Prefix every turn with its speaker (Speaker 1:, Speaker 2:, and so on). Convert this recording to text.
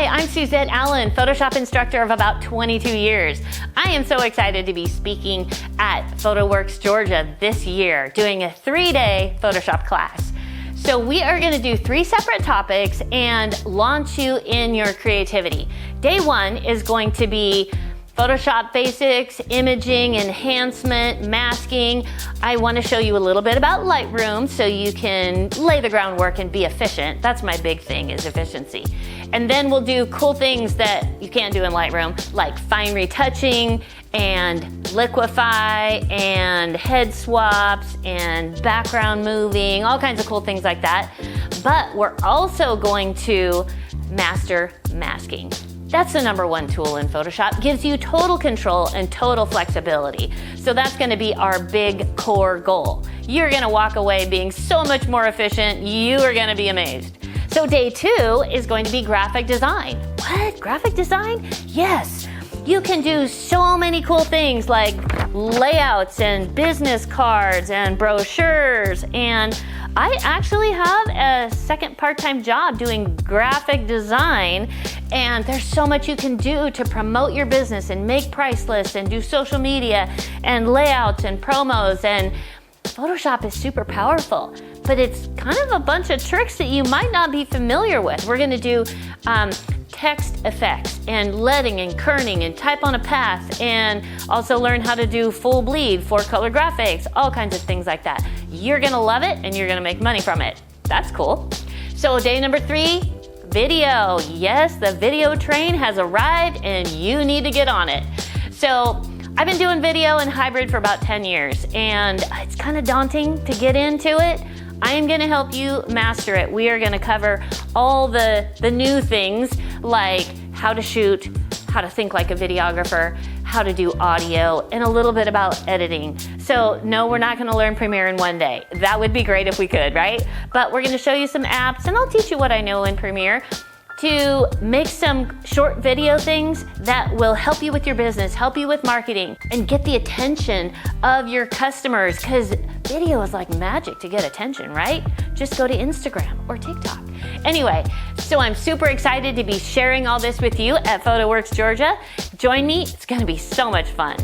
Speaker 1: Hi, I'm Suzette Allen, Photoshop instructor of about 22 years. I am so excited to be speaking at Photoworks, Georgia this year, doing a 3-day Photoshop class. So we are going to do 3 separate topics and launch you in your creativity. Day 1 is going to be Photoshop basics, imaging, enhancement, masking. I want to show you a little bit about Lightroom so you can lay the groundwork and be efficient. That's my big thing, is efficiency. And then we'll do cool things that you can't do in Lightroom, like fine retouching and liquify and head swaps and background moving, all kinds of cool things like that. But we're also going to master masking. That's the #1 tool in Photoshop. Gives you total control and total flexibility. So that's going to be our big core goal. You're going to walk away being so much more efficient. You are going to be amazed. So day 2 is going to be graphic design. What? Graphic design? Yes. You can do so many cool things like layouts and business cards and brochures, and I actually have a second part-time job doing graphic design, and there's so much you can do to promote your business and make price lists and do social media and layouts and promos, and Photoshop is super powerful, but it's kind of a bunch of tricks that you might not be familiar with. We're gonna do text effects and leading and kerning and type on a path, and also learn how to do full bleed, 4-color graphics, all kinds of things like that. You're gonna love it and you're gonna make money from it. That's cool. So day number 3, video. Yes, the video train has arrived and you need to get on it. So I've been doing video and hybrid for about 10 years, and it's kind of daunting to get into it. I am gonna help you master it. We are gonna cover all the new things, like how to shoot, how to think like a videographer, how to do audio, and a little bit about editing. So no, we're not gonna learn Premiere in one day. That would be great if we could, right? But we're gonna show you some apps, and I'll teach you what I know in Premiere to make some short video things that will help you with your business, help you with marketing, and get the attention of your customers, because video is like magic to get attention, right? Just go to Instagram or TikTok. Anyway, so I'm super excited to be sharing all this with you at Photoworks, Georgia. Join me, it's gonna be so much fun.